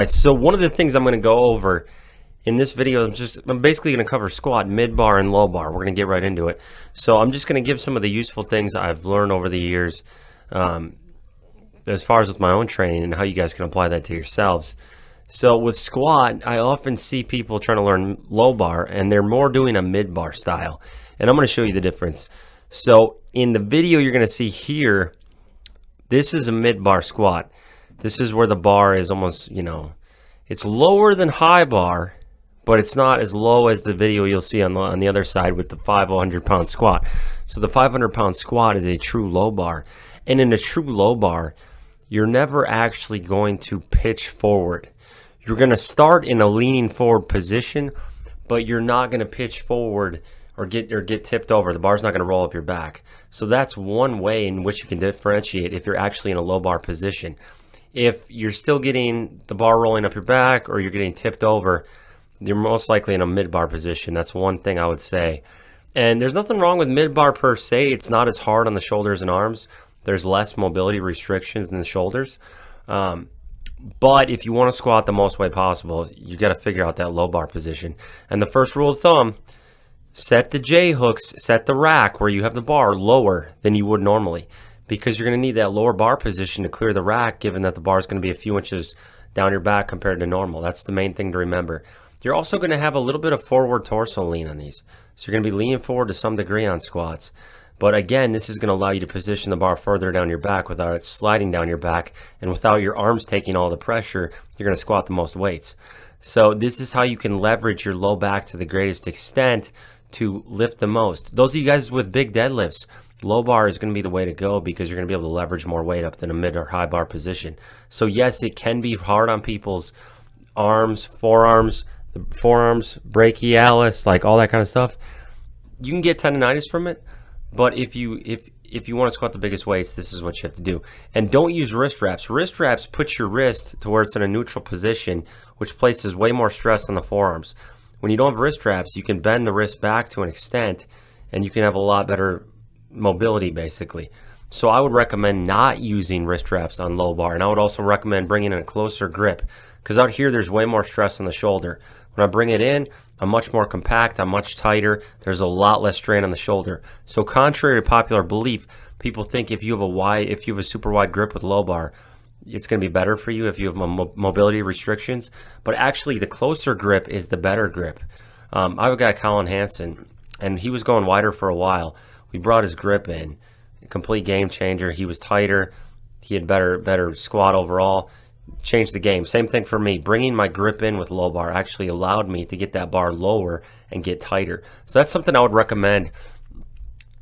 So one of the things I'm going to go over in this video, I'm basically going to cover squat, mid bar, and low bar. We're going to get right into it. So I'm just going to give some of the useful things I've learned over the years, as far as with my own training and how you guys can apply that to yourselves. So with squat, I often see people trying to learn low bar, and they're more doing a mid bar style. And I'm going to show you the difference. So in the video you're going to see here, this is a mid bar squat. This is where the bar is almost, it's lower than high bar, but it's not as low as the video you'll see on the other side with the 500-pound squat. So the 500-pound squat is a true low bar. And in a true low bar, you're never actually going to pitch forward. You're going to start in a leaning forward position, but you're not going to pitch forward or get tipped over. The bar's not going to roll up your back. So that's one way in which you can differentiate if you're actually in a low bar position. If you're still getting the bar rolling up your back or you're getting tipped over, you're most likely in a mid-bar position. That's one thing I would say. And there's nothing wrong with mid-bar per se. It's not as hard on the shoulders and arms. There's less mobility restrictions in the shoulders. But if you want to squat the most way possible, you got to figure out that low bar position. And the first rule of thumb, set the J hooks, set the rack where you have the bar lower than you would normally, because you're going to need that lower bar position to clear the rack, given that the bar is going to be a few inches down your back compared to normal. That's the main thing to remember. You're also going to have a little bit of forward torso lean on these. So you're going to be leaning forward to some degree on squats. But again, this is going to allow you to position the bar further down your back without it sliding down your back, and without your arms taking all the pressure. You're going to squat the most weights. So this is how you can leverage your low back to the greatest extent to lift the most. Those of you guys with big deadlifts, low bar is going to be the way to go, because you're going to be able to leverage more weight up than a mid or high bar position. So yes, it can be hard on people's arms, forearms, brachialis, like all that kind of stuff. You can get tendonitis from it, but if you want to squat the biggest weights, this is what you have to do. And don't use wrist wraps. Wrist wraps put your wrist to where it's in a neutral position, which places way more stress on the forearms. When you don't have wrist wraps, you can bend the wrist back to an extent, and you can have a lot better mobility, basically. So I would recommend not using wrist wraps on low bar, and I would also recommend bringing in a closer grip, because out here there's way more stress on the shoulder. When I bring it in, I'm much more compact, I'm much tighter, there's a lot less strain on the shoulder. So contrary to popular belief, people think if you have a super wide grip with low bar, it's going to be better for you if you have mobility restrictions. But actually, the closer grip is the better grip. I have a guy, Colin Hansen, and he was going wider for a while. We brought his grip in, complete game changer. He was tighter, he had better squat overall. Changed the game. Same thing for me. Bringing my grip in with low bar actually allowed me to get that bar lower and get tighter. So that's something I would recommend.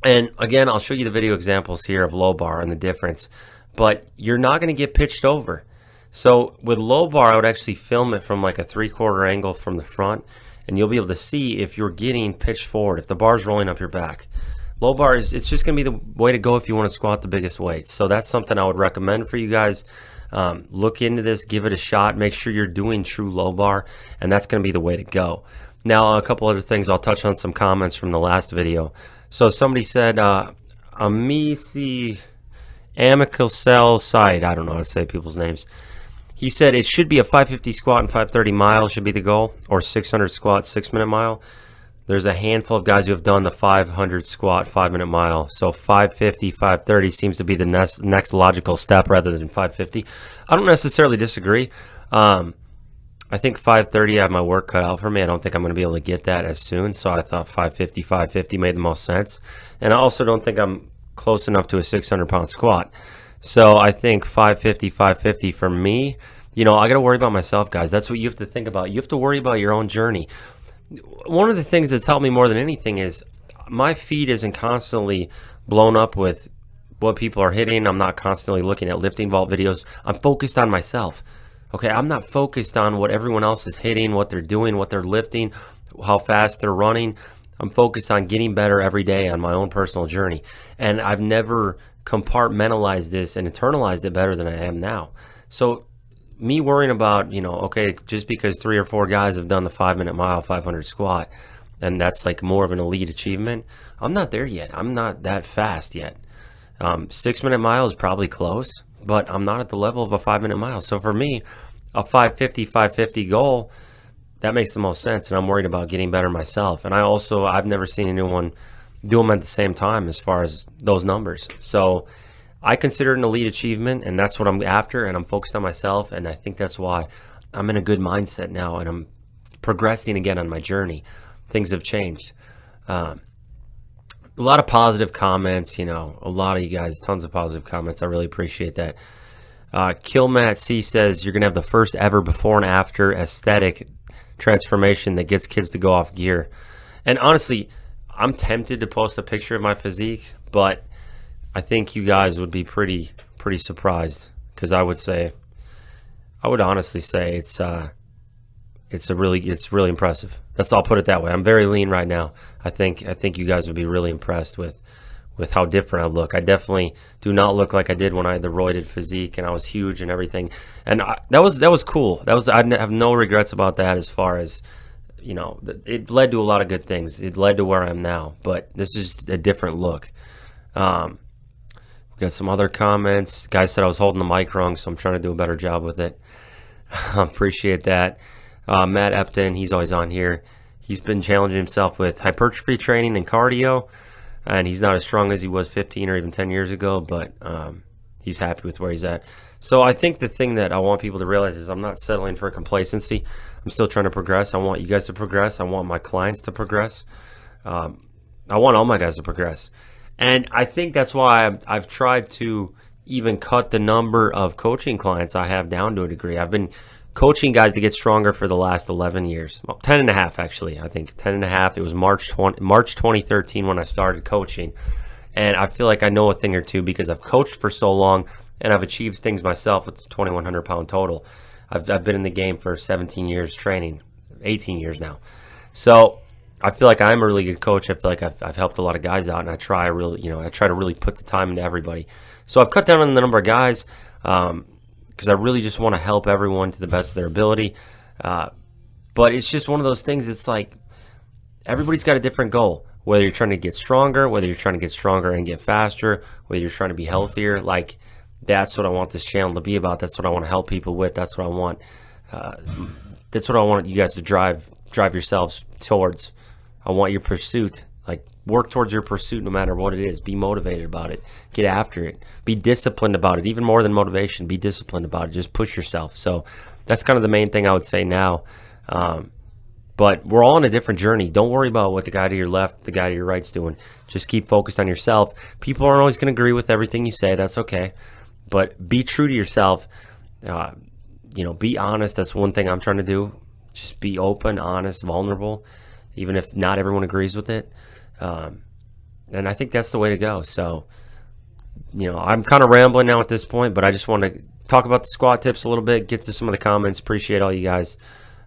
And again, I'll show you the video examples here of low bar and the difference. But you're not going to get pitched over. So with low bar, I would actually film it from like a 3/4 angle from the front, and you'll be able to see if you're getting pitched forward, if the bar's rolling up your back. Low bar it's just going to be the way to go if you want to squat the biggest weights. So that's something I would recommend for you guys. Look into this, give it a shot, make sure you're doing true low bar, and that's going to be the way to go. Now, a couple other things. I'll touch on some comments from the last video. So somebody said, Amisi Amicalcel site, I don't know how to say people's names. He said it should be a 550 squat and 530 mile should be the goal, or 600 squat, 6-minute mile. There's a handful of guys who have done the 500 squat, 5-minute mile. So 550, 530 seems to be the next logical step rather than 550. I don't necessarily disagree. I think 530, I have my work cut out for me. I don't think I'm going to be able to get that as soon. So I thought 550, 550 made the most sense. And I also don't think I'm close enough to a 600-pound squat. So I think 550, 550 for me, I got to worry about myself, guys. That's what you have to think about. You have to worry about your own journey. One of the things that's helped me more than anything is my feed isn't constantly blown up with what people are hitting. I'm not constantly looking at lifting vault videos. I'm focused on myself. Okay, I'm not focused on what everyone else is hitting, what they're doing, what they're lifting, how fast they're running. I'm focused on getting better every day on my own personal journey. And I've never compartmentalized this and internalized it better than I am now. So me worrying about, okay, just because 3 or 4 guys have done the 5-minute mile, 500 squat, and that's like more of an elite achievement, I'm not there yet. I'm not that fast yet. 6-minute mile is probably close, but I'm not at the level of a 5-minute mile. So for me, a 550 goal, that makes the most sense, and I'm worried about getting better myself. And I've never seen anyone do them at the same time as far as those numbers. So I consider it an elite achievement, and that's what I'm after, and I'm focused on myself, and I think that's why I'm in a good mindset now, and I'm progressing again on my journey. Things have changed. A lot of positive comments, a lot of you guys, tons of positive comments. I really appreciate that. Killmat C says, you're going to have the first ever before and after aesthetic transformation that gets kids to go off gear. And honestly, I'm tempted to post a picture of my physique, but I think you guys would be pretty surprised, because I would honestly say it's really impressive. I'll put it that way. I'm very lean right now. I think you guys would be really impressed with how different I look. I definitely do not look like I did when I had the roided physique and I was huge and everything. And that was cool. I have no regrets about that, as far as, it led to a lot of good things. It led to where I am now, but this is a different look. We got some other comments. The guy said I was holding the mic wrong, so I'm trying to do a better job with it. I appreciate that. Matt Epton, he's always on here. He's been challenging himself with hypertrophy training and cardio, and he's not as strong as he was 15 or even 10 years ago, but he's happy with where he's at. So I think the thing that I want people to realize is I'm not settling for complacency. I'm still trying to progress. I want you guys to progress. I want my clients to progress. I want all my guys to progress. And I think that's why I've tried to even cut the number of coaching clients I have down to a degree. I've been coaching guys to get stronger for the last 11 years. Well, 10 and a half, actually. I think 10 and a half. It was March 2013 when I started coaching. And I feel like I know a thing or two because I've coached for so long and I've achieved things myself with 2,100 pound total. I've been in the game for 17 years training, 18 years now. So I feel like I'm a really good coach. I feel like I've helped a lot of guys out, and I try to really put the time into everybody. So I've cut down on the number of guys because I really just want to help everyone to the best of their ability. But it's just one of those things. It's like everybody's got a different goal. Whether you're trying to get stronger, whether you're trying to get stronger and get faster, whether you're trying to be healthier, like that's what I want this channel to be about. That's what I want to help people with. That's what I want. That's what I want you guys to drive yourselves towards. I want your pursuit. Like, work towards your pursuit no matter what it is. Be motivated about it. Get after it. Be disciplined about it. Even more than motivation, be disciplined about it. Just push yourself. So that's kind of the main thing I would say now. But we're all on a different journey. Don't worry about what the guy to your left, the guy to your right's doing. Just keep focused on yourself. People aren't always going to agree with everything you say. That's okay. But be true to yourself. Be honest. That's one thing I'm trying to do. Just be open, honest, vulnerable, even if not everyone agrees with it. And I think that's the way to go. So, I'm kind of rambling now at this point, but I just want to talk about the squat tips a little bit, get to some of the comments. Appreciate all you guys.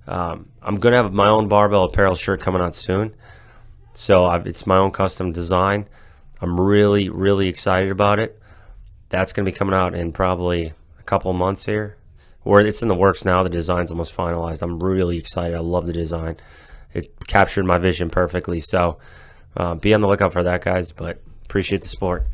I'm going to have my own barbell apparel shirt coming out soon. So it's my own custom design. I'm really, really excited about it. That's going to be coming out in probably a couple of months here. Or it's in the works now. The design's almost finalized. I'm really excited. I love the design. It captured my vision perfectly. So be on the lookout for that, guys. But appreciate the support.